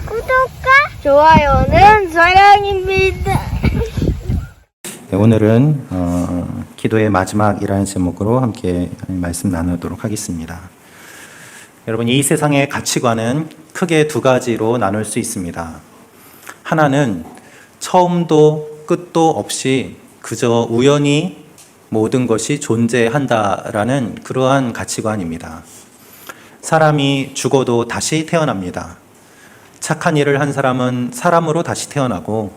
구독과 좋아요는 사랑입니다. 네, 오늘은 기도의 마지막이라는 제목으로 함께 말씀 나누도록 하겠습니다. 여러분, 이 세상의 가치관은 크게 두 가지로 나눌 수 있습니다. 하나는 처음도 끝도 없이 그저 우연히 모든 것이 존재한다라는 그러한 가치관입니다. 사람이 죽어도 다시 태어납니다. 착한 일을 한 사람은 사람으로 다시 태어나고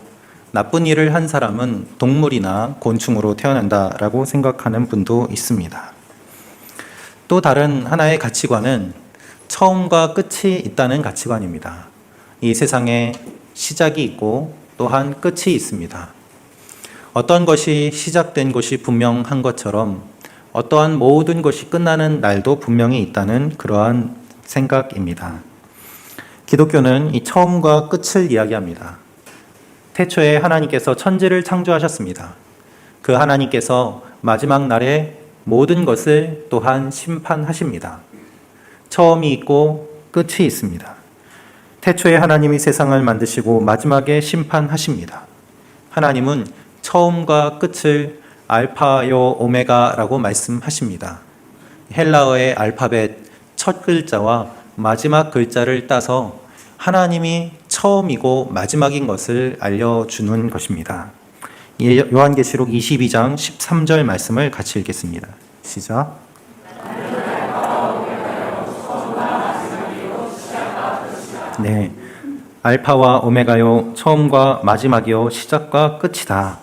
나쁜 일을 한 사람은 동물이나 곤충으로 태어난다라고 생각하는 분도 있습니다. 또 다른 하나의 가치관은 처음과 끝이 있다는 가치관입니다. 이 세상에 시작이 있고 또한 끝이 있습니다. 어떤 것이 시작된 것이 분명한 것처럼 어떠한 모든 것이 끝나는 날도 분명히 있다는 그러한 생각입니다. 기독교는 이 처음과 끝을 이야기합니다. 태초에 하나님께서 천지를 창조하셨습니다. 그 하나님께서 마지막 날에 모든 것을 또한 심판하십니다. 처음이 있고 끝이 있습니다. 태초에 하나님이 세상을 만드시고 마지막에 심판하십니다. 하나님은 처음과 끝을 알파요 오메가라고 말씀하십니다. 헬라어의 알파벳 첫 글자와 마지막 글자를 따서 하나님이 처음이고 마지막인 것을 알려주는 것입니다. 요한계시록 22장 13절 말씀을 같이 읽겠습니다. 시작. 네, 알파와 오메가요, 처음과 마지막이요, 시작과 끝이다.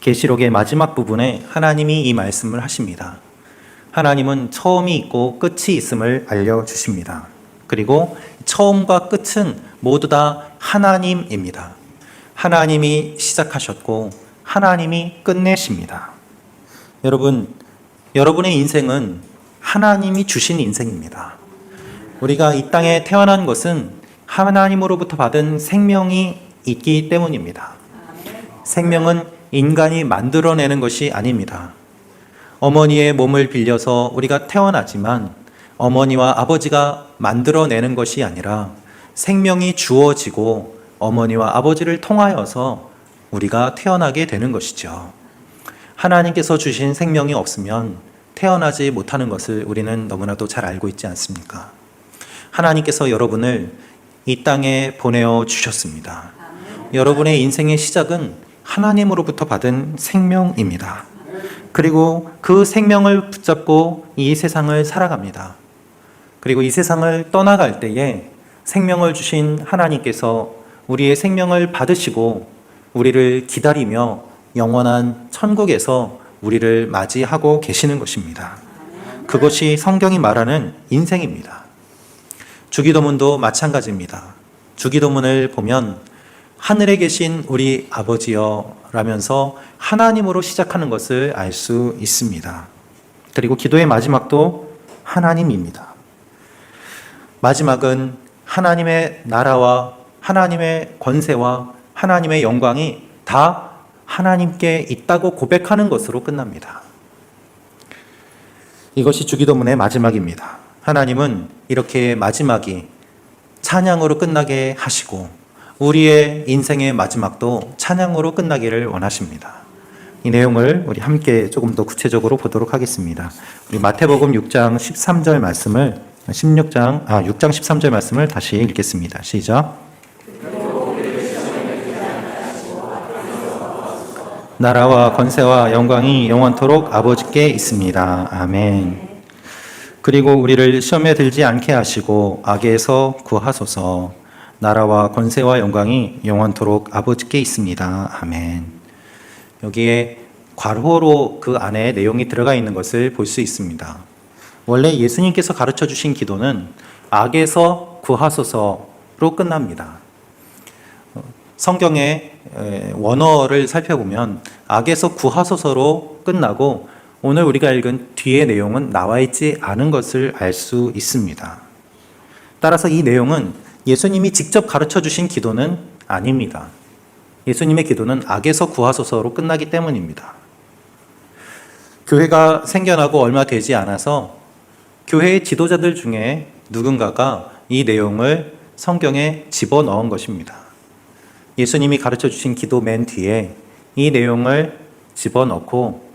계시록의 마지막 부분에 하나님이 이 말씀을 하십니다. 하나님은 처음이 있고 끝이 있음을 알려주십니다. 그리고 처음과 끝은 모두 다 하나님입니다. 하나님이 시작하셨고 하나님이 끝내십니다. 여러분, 여러분의 인생은 하나님이 주신 인생입니다. 우리가 이 땅에 태어난 것은 하나님으로부터 받은 생명이 있기 때문입니다. 생명은 인간이 만들어내는 것이 아닙니다. 어머니의 몸을 빌려서 우리가 태어나지만 어머니와 아버지가 만들어내는 것이 아니라 생명이 주어지고 어머니와 아버지를 통하여서 우리가 태어나게 되는 것이죠. 하나님께서 주신 생명이 없으면 태어나지 못하는 것을 우리는 너무나도 잘 알고 있지 않습니까? 하나님께서 여러분을 이 땅에 보내어 주셨습니다. 여러분의 인생의 시작은 하나님으로부터 받은 생명입니다. 그리고 그 생명을 붙잡고 이 세상을 살아갑니다. 그리고 이 세상을 떠나갈 때에 생명을 주신 하나님께서 우리의 생명을 받으시고 우리를 기다리며 영원한 천국에서 우리를 맞이하고 계시는 것입니다. 그것이 성경이 말하는 인생입니다. 주기도문도 마찬가지입니다. 주기도문을 보면 하늘에 계신 우리 아버지여 라면서 하나님으로 시작하는 것을 알 수 있습니다. 그리고 기도의 마지막도 하나님입니다. 마지막은 하나님의 나라와 하나님의 권세와 하나님의 영광이 다 하나님께 있다고 고백하는 것으로 끝납니다. 이것이 주기도문의 마지막입니다. 하나님은 이렇게 마지막이 찬양으로 끝나게 하시고 우리의 인생의 마지막도 찬양으로 끝나기를 원하십니다. 이 내용을 우리 함께 조금 더 구체적으로 보도록 하겠습니다. 우리 마태복음 6장 13절 말씀을 6장 13절 말씀을 다시 읽겠습니다. 시작. 나라와 권세와 영광이 영원토록 아버지께 있습니다. 아멘. 그리고 우리를 시험에 들지 않게 하시고 악에서 구하소서. 나라와 권세와 영광이 영원토록 아버지께 있습니다. 아멘. 여기에 괄호로 그 안에 내용이 들어가 있는 것을 볼 수 있습니다. 원래 예수님께서 가르쳐 주신 기도는 악에서 구하소서로 끝납니다. 성경의 원어를 살펴보면 악에서 구하소서로 끝나고 오늘 우리가 읽은 뒤의 내용은 나와 있지 않은 것을 알 수 있습니다. 따라서 이 내용은 예수님이 직접 가르쳐 주신 기도는 아닙니다. 예수님의 기도는 악에서 구하소서로 끝나기 때문입니다. 교회가 생겨나고 얼마 되지 않아서 교회의 지도자들 중에 누군가가 이 내용을 성경에 집어넣은 것입니다. 예수님이 가르쳐 주신 기도 맨 뒤에 이 내용을 집어넣고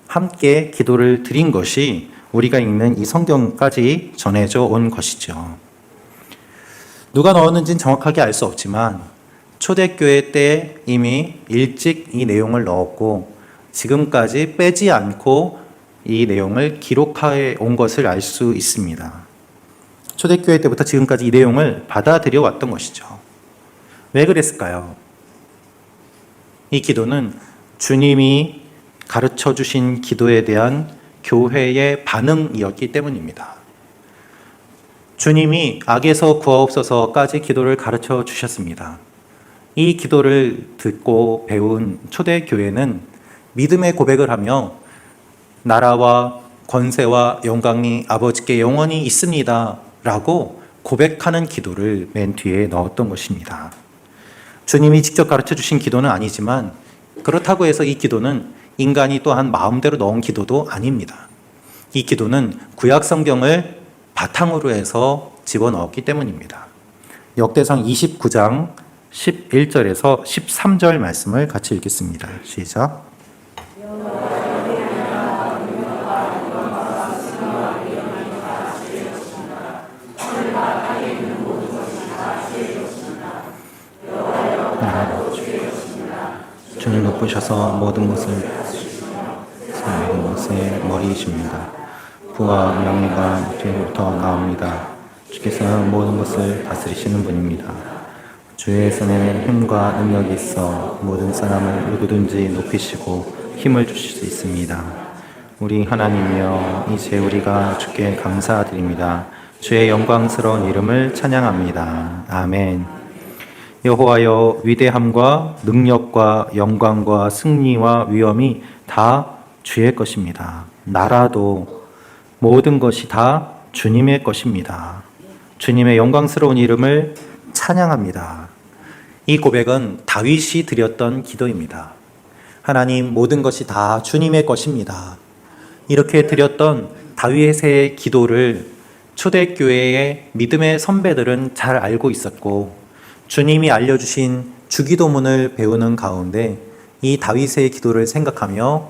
함께 기도를 드린 것이 우리가 읽는 이 성경까지 전해져 온 것이죠. 누가 넣었는지는 정확하게 알 수 없지만 초대교회 때 이미 일찍 이 내용을 넣었고 지금까지 빼지 않고 이 내용을 기록해 온 것을 알 수 있습니다. 초대교회 때부터 지금까지 이 내용을 받아들여 왔던 것이죠. 왜 그랬을까요? 이 기도는 주님이 가르쳐 주신 기도에 대한 교회의 반응이었기 때문입니다. 주님이 악에서 구하옵소서까지 기도를 가르쳐 주셨습니다. 이 기도를 듣고 배운 초대교회는 믿음의 고백을 하며 나라와 권세와 영광이 아버지께 영원히 있습니다 라고 고백하는 기도를 맨 뒤에 넣었던 것입니다. 주님이 직접 가르쳐 주신 기도는 아니지만 그렇다고 해서 이 기도는 인간이 또한 마음대로 넣은 기도도 아닙니다. 이 기도는 구약 성경을 바탕으로 해서 집어넣었기 때문입니다. 역대상 29장 11절에서 13절 말씀을 같이 읽겠습니다. 시작. 주님 높으셔서 모든 것에 머리이십니다. 부와 명예가 주로부터 나옵니다. 주께서 모든 것을 다스리시는 분입니다. 주의 손에는 힘과 능력이 있어 모든 사람을 누구든지 높이시고 힘을 주실 수 있습니다. 우리 하나님이여, 이제 우리가 주께 감사드립니다. 주의 영광스러운 이름을 찬양합니다. 아멘. 여호와여, 위대함과 능력과 영광과 승리와 위엄이 다 주의 것입니다. 나라도 모든 것이 다 주님의 것입니다. 주님의 영광스러운 이름을 찬양합니다. 이 고백은 다윗이 드렸던 기도입니다. 하나님, 모든 것이 다 주님의 것입니다. 이렇게 드렸던 다윗의 기도를 초대교회의 믿음의 선배들은 잘 알고 있었고 주님이 알려주신 주기도문을 배우는 가운데 이 다윗의 기도를 생각하며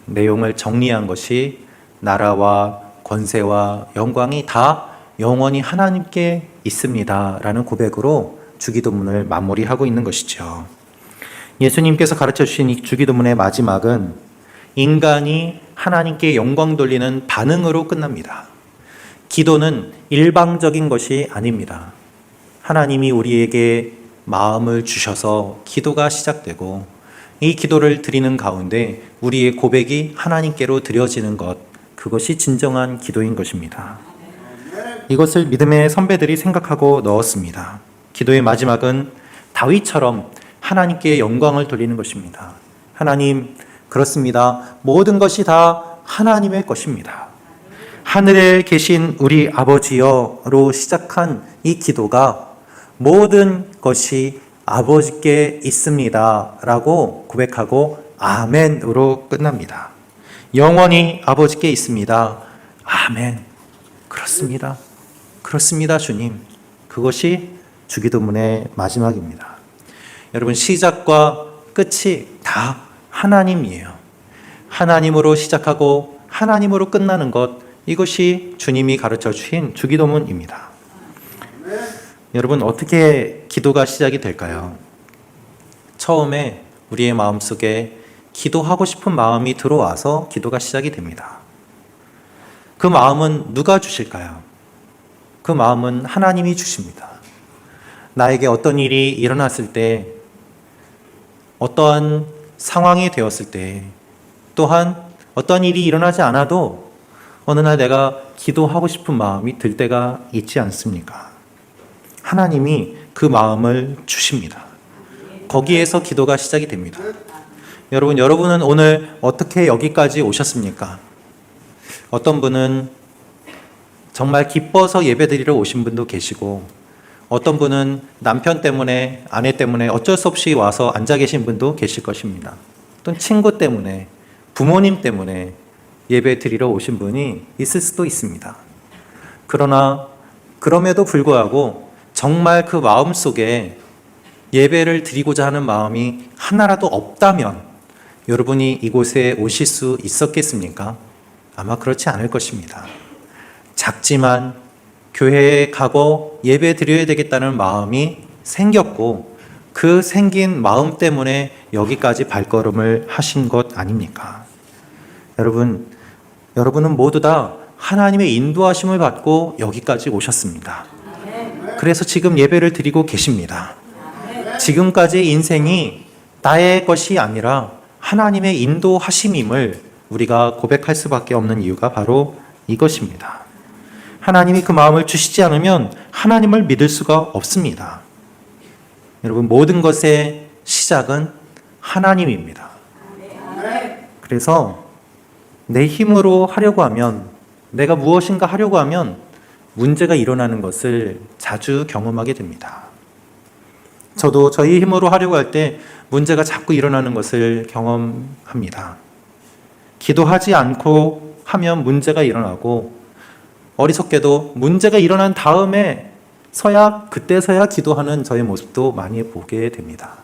내용을 정리한 것이 나라와 권세와 영광이 다 영원히 하나님께 있습니다 라는 고백으로 주기도문을 마무리하고 있는 것이죠. 예수님께서 가르쳐 주신 이 주기도문의 마지막은 인간이 하나님께 영광 돌리는 반응으로 끝납니다. 기도는 일방적인 것이 아닙니다. 하나님이 우리에게 마음을 주셔서 기도가 시작되고 이 기도를 드리는 가운데 우리의 고백이 하나님께로 드려지는 것, 그것이 진정한 기도인 것입니다. 이것을 믿음의 선배들이 생각하고 넣었습니다. 기도의 마지막은 다윗처럼 하나님께 영광을 돌리는 것입니다. 하나님, 그렇습니다. 모든 것이 다 하나님의 것입니다. 하늘에 계신 우리 아버지여로 시작한 이 기도가 모든 것이 아버지께 있습니다 라고 고백하고 아멘으로 끝납니다. 영원히 아버지께 있습니다. 아멘. 그렇습니다. 그렇습니다, 주님. 그것이 주기도문의 마지막입니다. 여러분, 시작과 끝이 다 하나님이에요. 하나님으로 시작하고 하나님으로 끝나는 것, 이것이 주님이 가르쳐 주신 주기도문입니다. 여러분, 어떻게 기도가 시작이 될까요? 처음에 우리의 마음속에 기도하고 싶은 마음이 들어와서 기도가 시작이 됩니다. 그 마음은 누가 주실까요? 그 마음은 하나님이 주십니다. 나에게 어떤 일이 일어났을 때, 어떠한 상황이 되었을 때, 또한 어떤 일이 일어나지 않아도 어느 날 내가 기도하고 싶은 마음이 들 때가 있지 않습니까? 하나님이 그 마음을 주십니다. 거기에서 기도가 시작이 됩니다. 여러분은 오늘 어떻게 여기까지 오셨습니까? 어떤 분은 정말 기뻐서 예배드리러 오신 분도 계시고, 어떤 분은 남편 때문에, 아내 때문에 어쩔 수 없이 와서 앉아 계신 분도 계실 것입니다. 또 친구 때문에, 부모님 때문에 예배 드리러 오신 분이 있을 수도 있습니다. 그러나 그럼에도 불구하고 정말 그 마음 속에 예배를 드리고자 하는 마음이 하나라도 없다면 여러분이 이곳에 오실 수 있었겠습니까? 아마 그렇지 않을 것입니다. 작지만 교회에 가고 예배 드려야 되겠다는 마음이 생겼고 그 생긴 마음 때문에 여기까지 발걸음을 하신 것 아닙니까? 여러분은 모두 다 하나님의 인도하심을 받고 여기까지 오셨습니다. 그래서 지금 예배를 드리고 계십니다. 지금까지의 인생이 나의 것이 아니라 하나님의 인도하심임을 우리가 고백할 수밖에 없는 이유가 바로 이것입니다. 하나님이 그 마음을 주시지 않으면 하나님을 믿을 수가 없습니다. 여러분, 모든 것의 시작은 하나님입니다. 그래서 내 힘으로 하려고 하면, 내가 무엇인가 하려고 하면 문제가 일어나는 것을 자주 경험하게 됩니다. 저도 저희 힘으로 하려고 할 때 문제가 자꾸 일어나는 것을 경험합니다. 기도하지 않고 하면 문제가 일어나고, 어리석게도 문제가 일어난 그때서야 기도하는 저의 모습도 많이 보게 됩니다.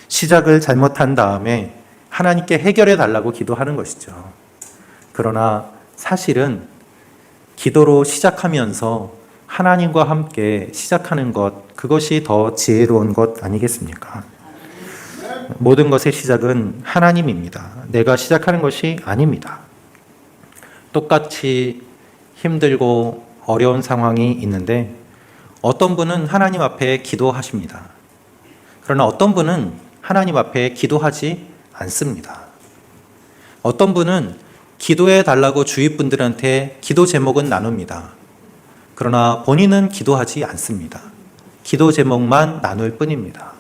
시작을 잘못한 다음에 하나님께 해결해 달라고 기도하는 것이죠. 그러나 사실은 기도로 시작하면서 하나님과 함께 시작하는 것, 그것이 더 지혜로운 것 아니겠습니까? 모든 것의 시작은 하나님입니다. 내가 시작하는 것이 아닙니다. 똑같이 힘들고 어려운 상황이 있는데 어떤 분은 하나님 앞에 기도하십니다. 그러나 어떤 분은 하나님 앞에 기도하지 않습니다. 어떤 분은 기도해 달라고 주위 분들한테 기도 제목은 나눕니다. 그러나 본인은 기도하지 않습니다. 기도 제목만 나눌 뿐입니다.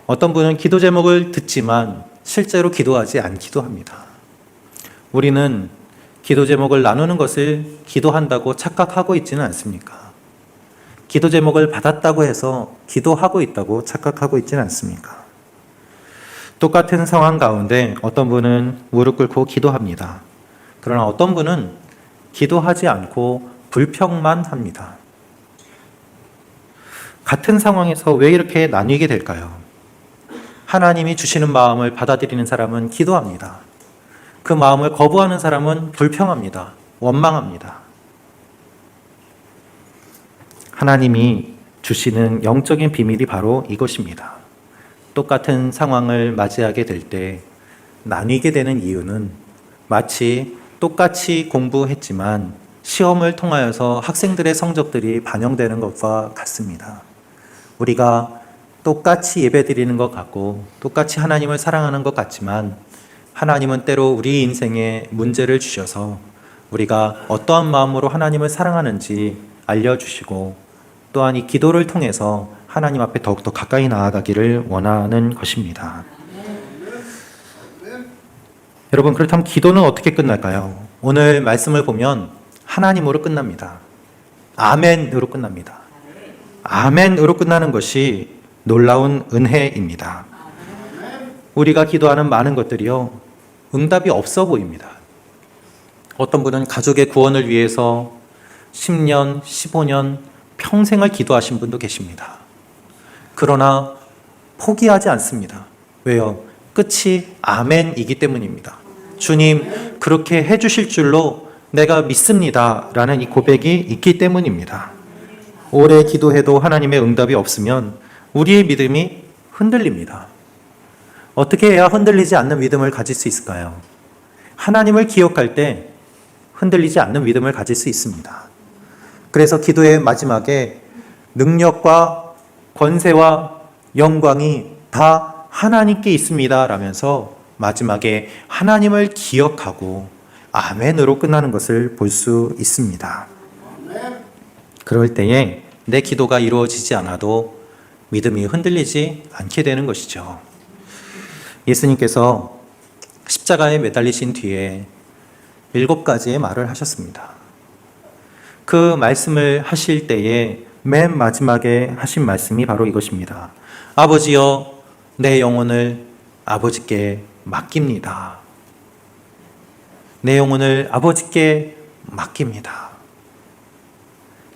어떤 분은 기도 제목을 듣지만 실제로 기도하지 않기도 합니다. 우리는 기도 제목을 나누는 것을 기도한다고 착각하고 있지는 않습니까? 기도 제목을 받았다고 해서 기도하고 있다고 착각하고 있지는 않습니까? 똑같은 상황 가운데 어떤 분은 무릎 꿇고 기도합니다. 그러나 어떤 분은 기도하지 않고 불평만 합니다. 같은 상황에서 왜 이렇게 나뉘게 될까요? 하나님이 주시는 마음을 받아들이는 사람은 기도합니다. 그 마음을 거부하는 사람은 불평합니다. 원망합니다. 하나님이 주시는 영적인 비밀이 바로 이것입니다. 똑같은 상황을 맞이하게 될 때 나뉘게 되는 이유는 마치 똑같이 공부했지만 시험을 통하여서 학생들의 성적들이 반영되는 것과 같습니다. 우리가 똑같이 예배드리는 것 같고 똑같이 하나님을 사랑하는 것 같지만 하나님은 때로 우리 인생에 문제를 주셔서 우리가 어떠한 마음으로 하나님을 사랑하는지 알려주시고 또한 이 기도를 통해서 하나님 앞에 더욱더 가까이 나아가기를 원하는 것입니다. 여러분, 그렇다면 기도는 어떻게 끝날까요? 오늘 말씀을 보면 하나님으로 끝납니다. 아멘으로 끝납니다. 아멘으로 끝나는 것이 놀라운 은혜입니다. 우리가 기도하는 많은 것들이요, 응답이 없어 보입니다. 어떤 분은 가족의 구원을 위해서 10년, 15년, 평생을 기도하신 분도 계십니다. 그러나 포기하지 않습니다. 왜요? 끝이 아멘이기 때문입니다. 주님, 그렇게 해주실 줄로 내가 믿습니다. 라는 이 고백이 있기 때문입니다. 오래 기도해도 하나님의 응답이 없으면 우리의 믿음이 흔들립니다. 어떻게 해야 흔들리지 않는 믿음을 가질 수 있을까요? 하나님을 기억할 때 흔들리지 않는 믿음을 가질 수 있습니다. 그래서 기도의 마지막에 능력과 권세와 영광이 다 하나님께 있습니다 라면서 마지막에 하나님을 기억하고 아멘으로 끝나는 것을 볼 수 있습니다. 그럴 때에 내 기도가 이루어지지 않아도 믿음이 흔들리지 않게 되는 것이죠. 예수님께서 십자가에 매달리신 뒤에 7가지의 말을 하셨습니다. 그 말씀을 하실 때에 맨 마지막에 하신 말씀이 바로 이것입니다. 아버지여, 내 영혼을 아버지께 맡깁니다. 내 영혼을 아버지께 맡깁니다.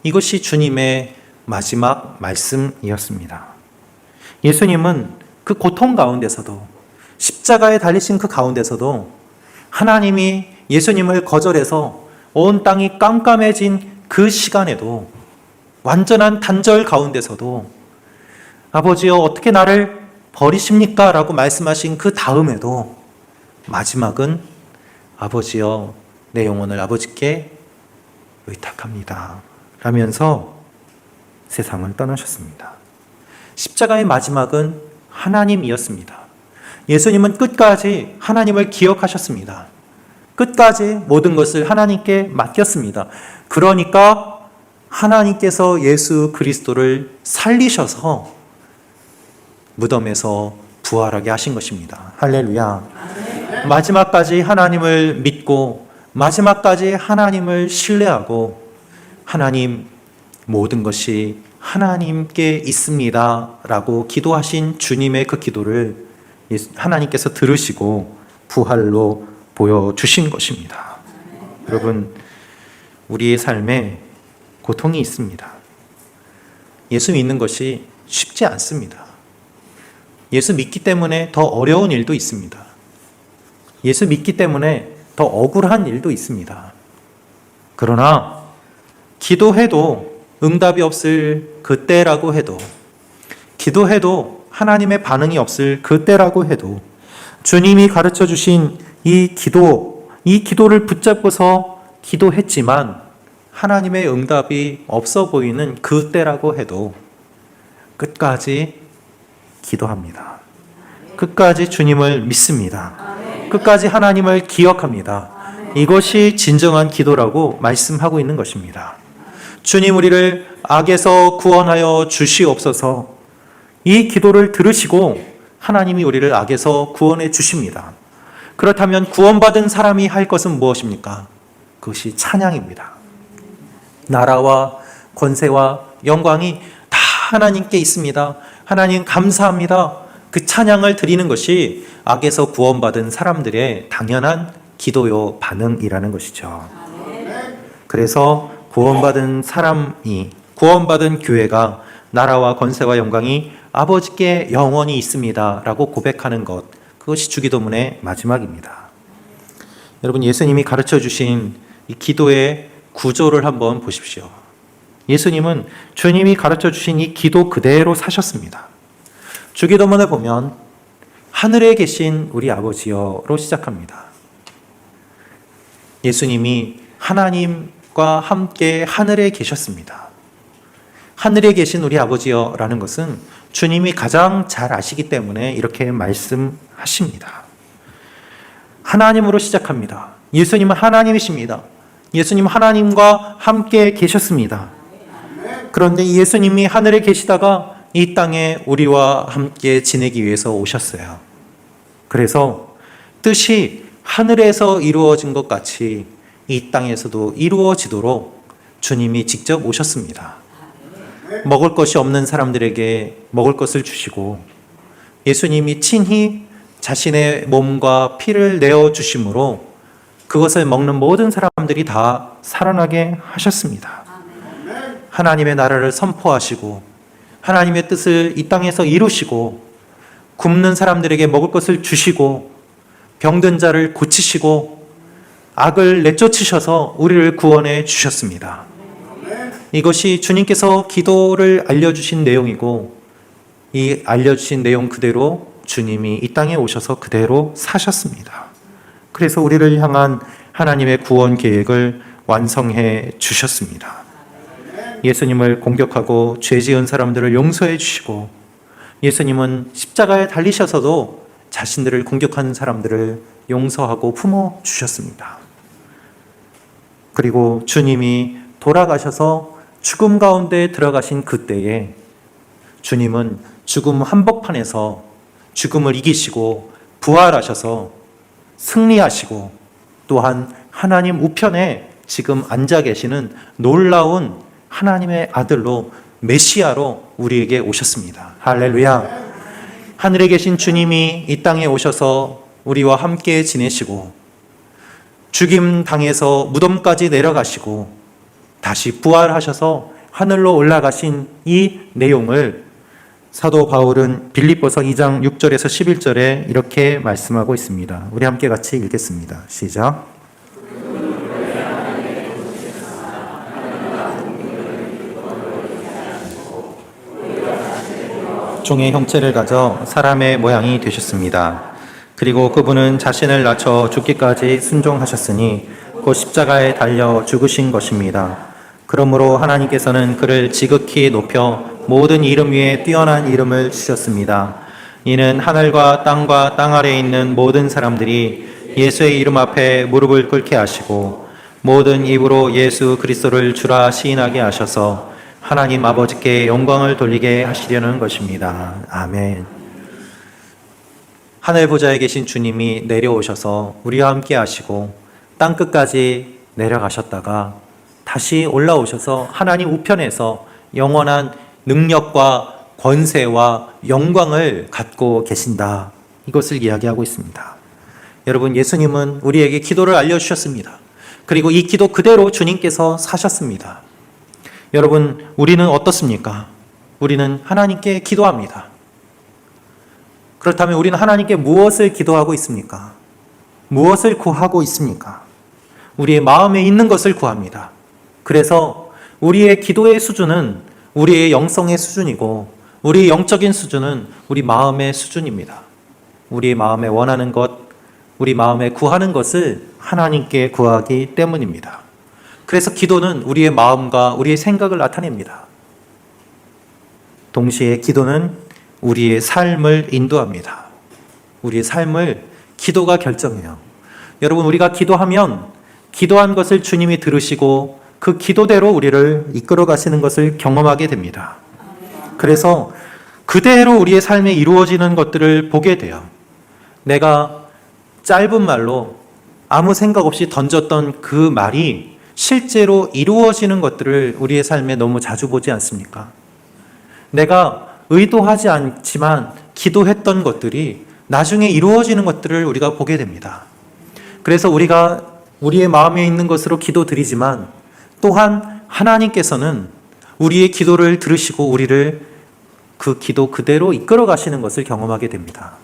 이것이 주님의 마지막 말씀이었습니다. 예수님은 그 고통 가운데서도, 십자가에 달리신 그 가운데서도 하나님이 예수님을 거절해서 온 땅이 깜깜해진 그 시간에도, 완전한 단절 가운데서도 아버지여 어떻게 나를 버리십니까? 라고 말씀하신 그 다음에도 마지막은 아버지여 내 영혼을 아버지께 의탁합니다 라면서 세상을 떠나셨습니다. 십자가의 마지막은 하나님이었습니다. 예수님은 끝까지 하나님을 기억하셨습니다. 끝까지 모든 것을 하나님께 맡겼습니다. 그러니까 하나님께서 예수 그리스도를 살리셔서 무덤에서 부활하게 하신 것입니다. 할렐루야. 마지막까지 하나님을 믿고 마지막까지 하나님을 신뢰하고 하나님 모든 것이 하나님께 있습니다 라고 기도하신 주님의 그 기도를 하나님께서 들으시고 부활로 보여주신 것입니다. 여러분, 우리의 삶에 고통이 있습니다. 예수 믿는 것이 쉽지 않습니다. 예수 믿기 때문에 더 어려운 일도 있습니다. 예수 믿기 때문에 더 억울한 일도 있습니다. 그러나 기도해도 응답이 없을 그때라고 해도, 기도해도 하나님의 반응이 없을 그때라고 해도 주님이 가르쳐 주신 이 기도를 붙잡고서 기도했지만 하나님의 응답이 없어 보이는 그때라고 해도 끝까지 기도합니다. 끝까지 주님을 믿습니다. 끝까지 하나님을 기억합니다. 이것이 진정한 기도라고 말씀하고 있는 것입니다. 주님, 우리를 악에서 구원하여 주시옵소서. 이 기도를 들으시고 하나님이 우리를 악에서 구원해 주십니다. 그렇다면 구원받은 사람이 할 것은 무엇입니까? 그것이 찬양입니다. 나라와 권세와 영광이 다 하나님께 있습니다. 하나님 감사합니다. 그 찬양을 드리는 것이 악에서 구원받은 사람들의 당연한 기도요 반응이라는 것이죠. 그래서 구원받은 사람이, 구원받은 교회가 나라와 권세와 영광이 아버지께 영원히 있습니다 라고 고백하는 것, 그것이 주기도문의 마지막입니다. 여러분, 예수님이 가르쳐 주신 이 기도의 구조를 한번 보십시오. 예수님은 주님이 가르쳐 주신 이 기도 그대로 사셨습니다. 주기도문에 보면 하늘에 계신 우리 아버지여로 시작합니다. 예수님이 하나님과 함께 하늘에 계셨습니다. 하늘에 계신 우리 아버지여라는 것은 주님이 가장 잘 아시기 때문에 이렇게 말씀하십니다. 하나님으로 시작합니다. 예수님은 하나님이십니다. 예수님은 하나님과 함께 계셨습니다. 그런데 예수님이 하늘에 계시다가 이 땅에 우리와 함께 지내기 위해서 오셨어요. 그래서 뜻이 하늘에서 이루어진 것 같이 이 땅에서도 이루어지도록 주님이 직접 오셨습니다. 먹을 것이 없는 사람들에게 먹을 것을 주시고, 예수님이 친히 자신의 몸과 피를 내어주심으로 그것을 먹는 모든 사람들이 다 살아나게 하셨습니다. 하나님의 나라를 선포하시고 하나님의 뜻을 이 땅에서 이루시고, 굶는 사람들에게 먹을 것을 주시고, 병든 자를 고치시고, 악을 내쫓으셔서 우리를 구원해 주셨습니다. 이것이 주님께서 기도를 알려주신 내용이고, 이 알려주신 내용 그대로 주님이 이 땅에 오셔서 그대로 사셨습니다. 그래서 우리를 향한 하나님의 구원 계획을 완성해 주셨습니다. 예수님을 공격하고 죄 지은 사람들을 용서해 주시고, 예수님은 십자가에 달리셔서도 자신들을 공격하는 사람들을 용서하고 품어 주셨습니다. 그리고 주님이 돌아가셔서 죽음 가운데 들어가신 그때에 주님은 죽음 한복판에서 죽음을 이기시고 부활하셔서 승리하시고, 또한 하나님 우편에 지금 앉아 계시는 놀라운 하나님의 아들로, 메시아로 우리에게 오셨습니다. 할렐루야. 하늘에 계신 주님이 이 땅에 오셔서 우리와 함께 지내시고, 죽임 당해서 무덤까지 내려가시고 다시 부활하셔서 하늘로 올라가신 이 내용을 사도 바울은 빌립보서 2장 6절에서 11절에 이렇게 말씀하고 있습니다. 우리 함께 같이 읽겠습니다. 시작. 종의 형체를 가져 사람의 모양이 되셨습니다. 그리고 그분은 자신을 낮춰 죽기까지 순종하셨으니 곧 십자가에 달려 죽으신 것입니다. 그러므로 하나님께서는 그를 지극히 높여 모든 이름 위에 뛰어난 이름을 주셨습니다. 이는 하늘과 땅 아래에 있는 모든 사람들이 예수의 이름 앞에 무릎을 꿇게 하시고 모든 입으로 예수 그리스도를 주라 시인하게 하셔서 하나님 아버지께 영광을 돌리게 하시려는 것입니다. 아멘. 하늘 보좌에 계신 주님이 내려오셔서 우리와 함께 하시고 땅 끝까지 내려가셨다가 다시 올라오셔서 하나님 우편에서 영원한 능력과 권세와 영광을 갖고 계신다. 이것을 이야기하고 있습니다. 여러분, 예수님은 우리에게 기도를 알려주셨습니다. 그리고 이 기도 그대로 주님께서 사셨습니다. 여러분, 우리는 어떻습니까? 우리는 하나님께 기도합니다. 그렇다면 우리는 하나님께 무엇을 기도하고 있습니까? 무엇을 구하고 있습니까? 우리의 마음에 있는 것을 구합니다. 그래서 우리의 기도의 수준은 우리의 영성의 수준이고 우리의 영적인 수준은 우리 마음의 수준입니다. 우리 마음에 원하는 것, 우리 마음에 구하는 것을 하나님께 구하기 때문입니다. 그래서 기도는 우리의 마음과 우리의 생각을 나타냅니다. 동시에 기도는 우리의 삶을 인도합니다. 우리의 삶을 기도가 결정해요. 여러분, 우리가 기도하면 기도한 것을 주님이 들으시고 그 기도대로 우리를 이끌어 가시는 것을 경험하게 됩니다. 그래서 그대로 우리의 삶에 이루어지는 것들을 보게 돼요. 내가 짧은 말로 아무 생각 없이 던졌던 그 말이 실제로 이루어지는 것들을 우리의 삶에 너무 자주 보지 않습니까? 내가 의도하지 않지만 기도했던 것들이 나중에 이루어지는 것들을 우리가 보게 됩니다. 그래서 우리가 우리의 마음에 있는 것으로 기도드리지만 또한 하나님께서는 우리의 기도를 들으시고 우리를 그 기도 그대로 이끌어 가시는 것을 경험하게 됩니다.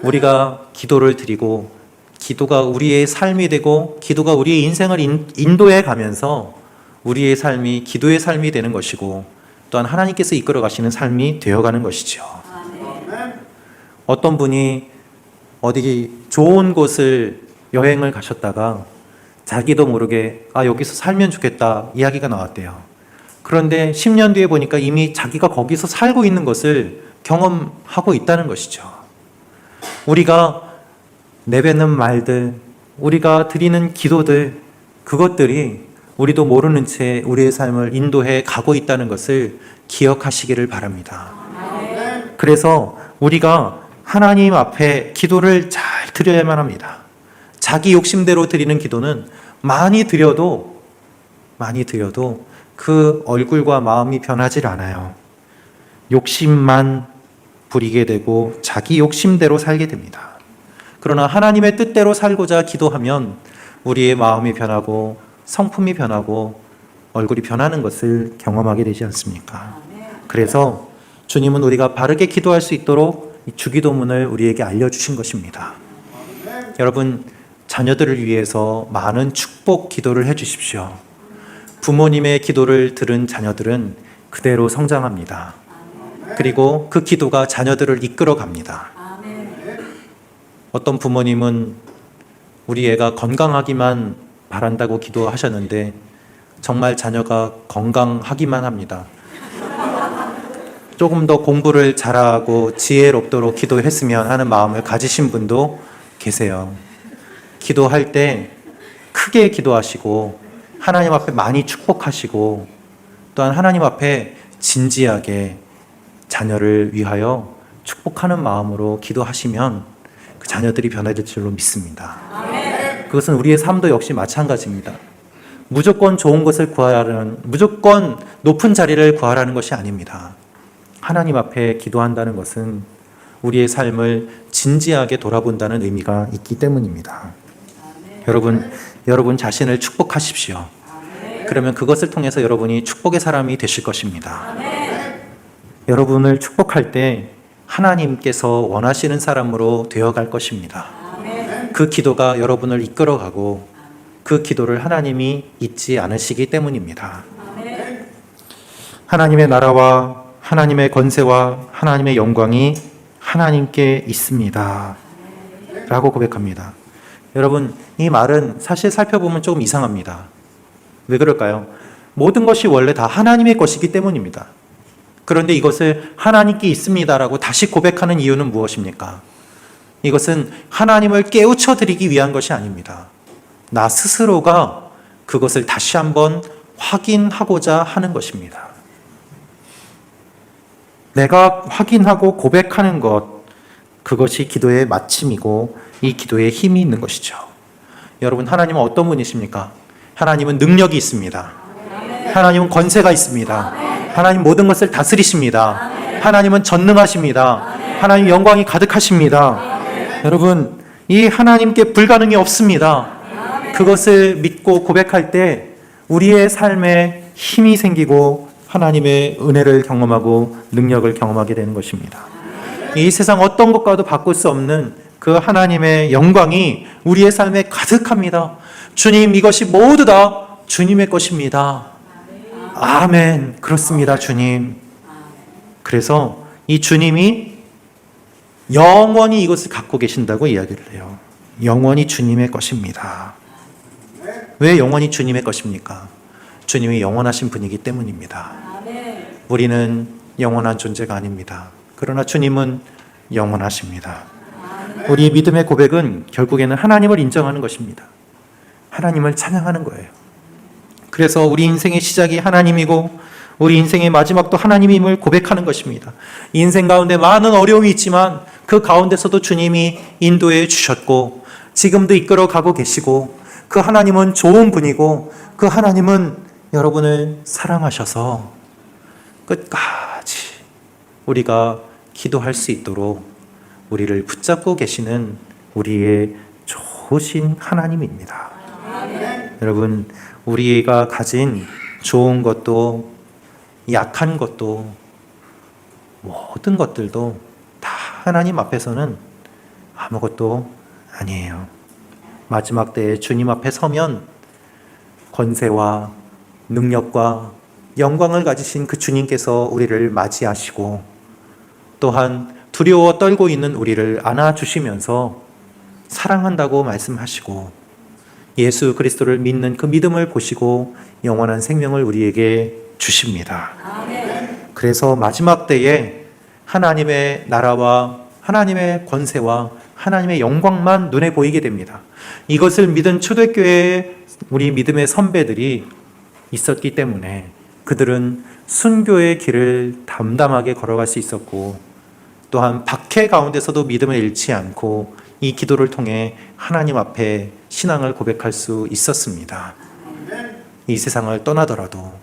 우리가 기도를 드리고 기도가 우리의 삶이 되고 기도가 우리의 인생을 인도해 가면서 우리의 삶이 기도의 삶이 되는 것이고 또한 하나님께서 이끌어 가시는 삶이 되어가는 것이죠. 어떤 분이 어디 좋은 곳을 여행을 가셨다가 자기도 모르게 여기서 살면 좋겠다 이야기가 나왔대요. 그런데 10년 뒤에 보니까 이미 자기가 거기서 살고 있는 것을 경험하고 있다는 것이죠. 우리가 내뱉는 말들, 우리가 드리는 기도들, 그것들이 우리도 모르는 채 우리의 삶을 인도해 가고 있다는 것을 기억하시기를 바랍니다. 그래서 우리가 하나님 앞에 기도를 잘 드려야만 합니다. 자기 욕심대로 드리는 기도는 많이 드려도 그 얼굴과 마음이 변하질 않아요. 욕심만 부리게 되고 자기 욕심대로 살게 됩니다. 그러나 하나님의 뜻대로 살고자 기도하면 우리의 마음이 변하고 성품이 변하고 얼굴이 변하는 것을 경험하게 되지 않습니까? 그래서 주님은 우리가 바르게 기도할 수 있도록 이 주기도문을 우리에게 알려주신 것입니다. 여러분, 자녀들을 위해서 많은 축복 기도를 해주십시오. 부모님의 기도를 들은 자녀들은 그대로 성장합니다. 그리고 그 기도가 자녀들을 이끌어 갑니다. 어떤 부모님은 우리 애가 건강하기만 바란다고 기도하셨는데 정말 자녀가 건강하기만 합니다. 조금 더 공부를 잘하고 지혜롭도록 기도했으면 하는 마음을 가지신 분도 계세요. 기도할 때 크게 기도하시고 하나님 앞에 많이 축복하시고 또한 하나님 앞에 진지하게 자녀를 위하여 축복하는 마음으로 기도하시면 그 자녀들이 변화될 줄로 믿습니다. 그것은 우리의 삶도 역시 마찬가지입니다. 무조건 좋은 것을 구하라는, 무조건 높은 자리를 구하라는 것이 아닙니다. 하나님 앞에 기도한다는 것은 우리의 삶을 진지하게 돌아본다는 의미가 있기 때문입니다. 여러분 자신을 축복하십시오. 그러면 그것을 통해서 여러분이 축복의 사람이 되실 것입니다. 여러분을 축복할 때 하나님께서 원하시는 사람으로 되어갈 것입니다. 그 기도가 여러분을 이끌어가고 그 기도를 하나님이 잊지 않으시기 때문입니다. 하나님의 나라와 하나님의 권세와 하나님의 영광이 하나님께 있습니다. 라고 고백합니다. 여러분, 이 말은 사실 살펴보면 조금 이상합니다. 왜 그럴까요? 모든 것이 원래 다 하나님의 것이기 때문입니다. 그런데 이것을 하나님께 있습니다라고 다시 고백하는 이유는 무엇입니까? 이것은 하나님을 깨우쳐 드리기 위한 것이 아닙니다. 나 스스로가 그것을 다시 한번 확인하고자 하는 것입니다. 내가 확인하고 고백하는 것, 그것이 기도의 마침이고 이 기도에 힘이 있는 것이죠. 여러분, 하나님은 어떤 분이십니까? 하나님은 능력이 있습니다. 하나님은 권세가 있습니다. 하나님 모든 것을 다스리십니다. 하나님은 전능하십니다. 하나님 영광이 가득하십니다. 여러분, 이 하나님께 불가능이 없습니다. 그것을 믿고 고백할 때 우리의 삶에 힘이 생기고 하나님의 은혜를 경험하고 능력을 경험하게 되는 것입니다. 이 세상 어떤 것과도 바꿀 수 없는 그 하나님의 영광이 우리의 삶에 가득합니다. 주님, 이것이 모두 다 주님의 것입니다. 아멘. 그렇습니다, 주님. 그래서 이 주님이 영원히 이것을 갖고 계신다고 이야기를 해요. 영원히 주님의 것입니다. 왜 영원히 주님의 것입니까? 주님이 영원하신 분이기 때문입니다. 우리는 영원한 존재가 아닙니다. 그러나 주님은 영원하십니다. 우리의 믿음의 고백은 결국에는 하나님을 인정하는 것입니다. 하나님을 찬양하는 거예요. 그래서 우리 인생의 시작이 하나님이고 우리 인생의 마지막도 하나님임을 고백하는 것입니다. 인생 가운데 많은 어려움이 있지만 그 가운데서도 주님이 인도해 주셨고 지금도 이끌어 가고 계시고 그 하나님은 좋은 분이고 그 하나님은 여러분을 사랑하셔서 끝까지 우리가 기도할 수 있도록 우리를 붙잡고 계시는 우리의 좋으신 하나님입니다. 여러분, 우리가 가진 좋은 것도 약한 것도 모든 것들도 다 하나님 앞에서는 아무것도 아니에요. 마지막 때에 주님 앞에 서면 권세와 능력과 영광을 가지신 그 주님께서 우리를 맞이하시고 또한 두려워 떨고 있는 우리를 안아주시면서 사랑한다고 말씀하시고 예수 그리스도를 믿는 그 믿음을 보시고 영원한 생명을 우리에게 주십니다. 그래서 마지막 때에 하나님의 나라와 하나님의 권세와 하나님의 영광만 눈에 보이게 됩니다. 이것을 믿은 초대교회의 우리 믿음의 선배들이 있었기 때문에 그들은 순교의 길을 담담하게 걸어갈 수 있었고 또한 박해 가운데서도 믿음을 잃지 않고 이 기도를 통해 하나님 앞에 신앙을 고백할 수 있었습니다. 이 세상을 떠나더라도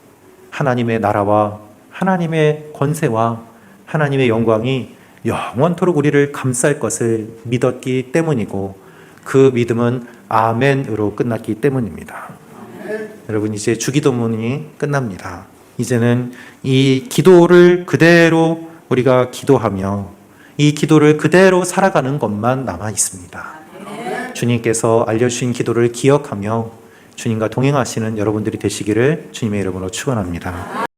하나님의 나라와 하나님의 권세와 하나님의 영광이 영원토록 우리를 감쌀 것을 믿었기 때문이고 그 믿음은 아멘으로 끝났기 때문입니다. 여러분, 이제 주기도문이 끝납니다. 이제는 이 기도를 그대로 우리가 기도하며 이 기도를 그대로 살아가는 것만 남아 있습니다. 주님께서 알려주신 기도를 기억하며 주님과 동행하시는 여러분들이 되시기를 주님의 이름으로 축원합니다.